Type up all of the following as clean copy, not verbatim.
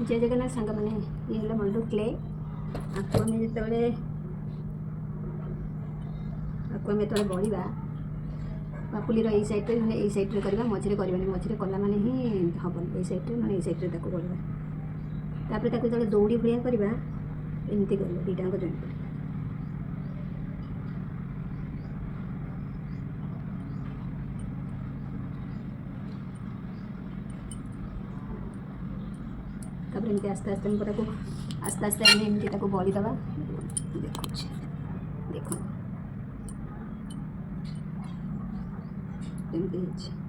जय जगन्नाथ सांग मैंने ये मल्डू क्ले आपको आम जो बड़ा पापुली यही सैड्रे मैंने यही सैड्रे करवा मझे करवानी मझे कला मैंने ही हेन ये सैड्रे मैंने ये सैड्रे बढ़ा जो दौड़ी भाया करवा एमती कर दुईटा जॉइंट कर तापर एमती आस्ते आस्ते आस्ते आस्ते आम एमती बड़ी दबा देखो देखो एमती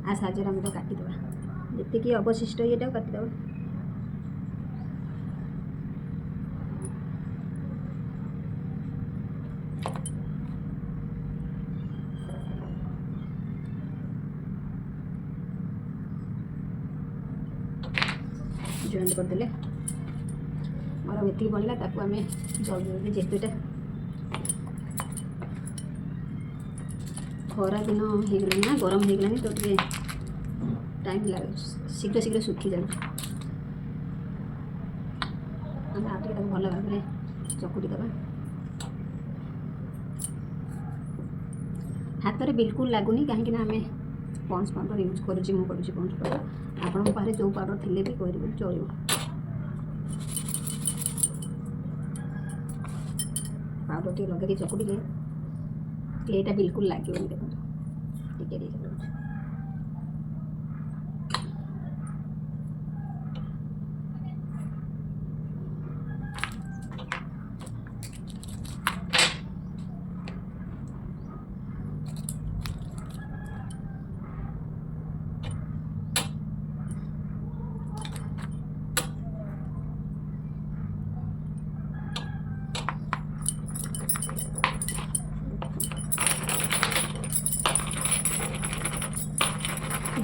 आ साहाଯ୍य आम तो काटिदेवा जी अवशिष्ट ये काटिदेवा जॉइंट करदे मोर ये बढ़ला आम जल्दी जल्दी जेहेतु खरा दिन हो ना गरम हो गलानी तो ये टाइम लगे शीघ्र शीघ्र सुखी जाए आगे भल भाव चकुटी दबा हाथ में बिल्कुल लगुनि कहीं आम पॉन्ड्स पाउडर यूज करुँची मुझे पॉन्ड्स पाउडर आपण पाखे जो पाउडर थे भी कर चलो पाउडर टी लगे चकुटी क्लेटा बिल्कुल लगे देखो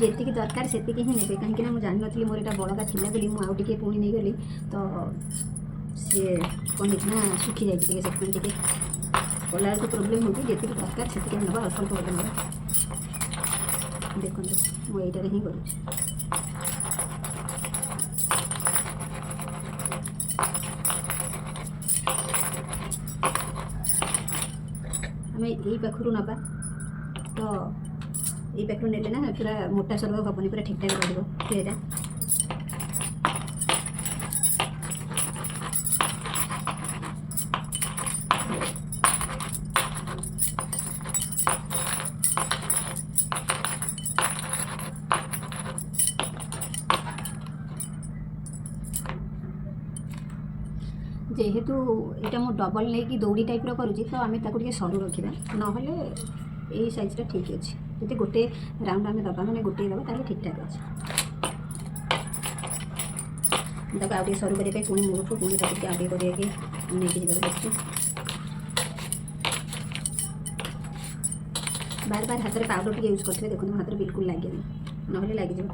टिके जी दरकार से ही ने कहीं मुझे जान नी मोर यहाँ बड़का थी बोली मुझे पुणी नहीं गली तो सी कौन होना सुखी जाए से कला को प्रोब्लेम होती जी दरकार से ना अल्प अल्प प्रोब्लेम देखो मुझे ही करुँच आम यही पाखु नवा तो ये पैक ने ना पूरा मोटा सरग हेनी पूरा ठीक ठाक रहा क्लेटा जेहेतु यहाँ मु डबल नहीं दौड़ी टाइप करुँची तो आम ताकू सरू रखा ना यही साइजटा ठीक अच्छे जब गोटे राउंड आम दबा मैंने गोटे दबा ताले ठीक ठाक अच्छे तक आगे सरू करने पुणी मुझे पुणी तक आगे करके नहीं जबार देखिए बार बार हाथ में पाउडर टी यूज करते देखो हाथ में बिल्कुल लगे ना लग जाए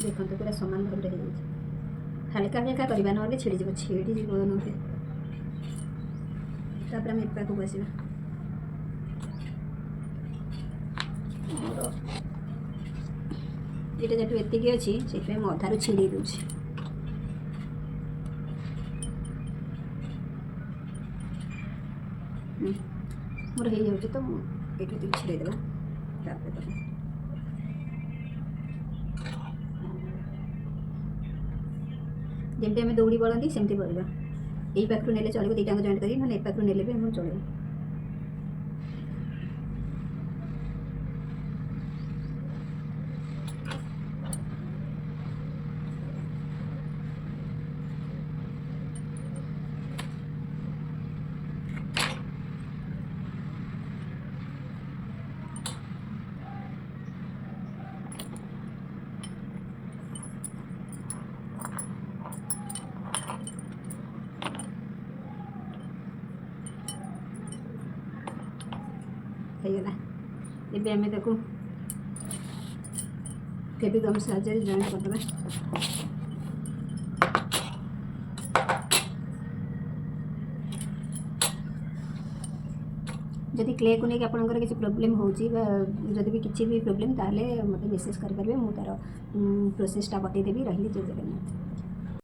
देखो तो पूरा सामान भाव हल्का हल्का करवा ना छिड़ी जीव छिड़ी जीव ना तापर आम पाक बसवा ये जो एति अच्छी से अधारू छिड़ी दूसरी मोर हो जाऊँ तो ये छिड़ेदेवा जमी आम दौड़ी बढ़ती सेमती बढ़ा यही पाखु ने चलो दुईटा जॉइंट करी ना पाखु ने भी आम चलो ହେଇଗଲା। ଏବେ ଆମେ ତାକୁ ଫେଭିଗମ୍ ସାହାଯ୍ୟରେ ଜଏଣ୍ଟ କରିଦେବା। ଯଦି କ୍ଲେକୁ ନେଇକି ଆପଣଙ୍କର କିଛି ପ୍ରୋବ୍ଲେମ୍ ହେଉଛି ବା ଯଦି ବି କିଛି ବି ପ୍ରୋବ୍ଲେମ୍ ତାହେଲେ ମୋତେ ମେସେଜ୍ କରିପାରିବେ। ମୁଁ ତା'ର ପ୍ରୋସେସ୍ଟା ବତେଇଦେବି। ରହିଲି। ଜୟ ଜଗନ୍ନାଥ।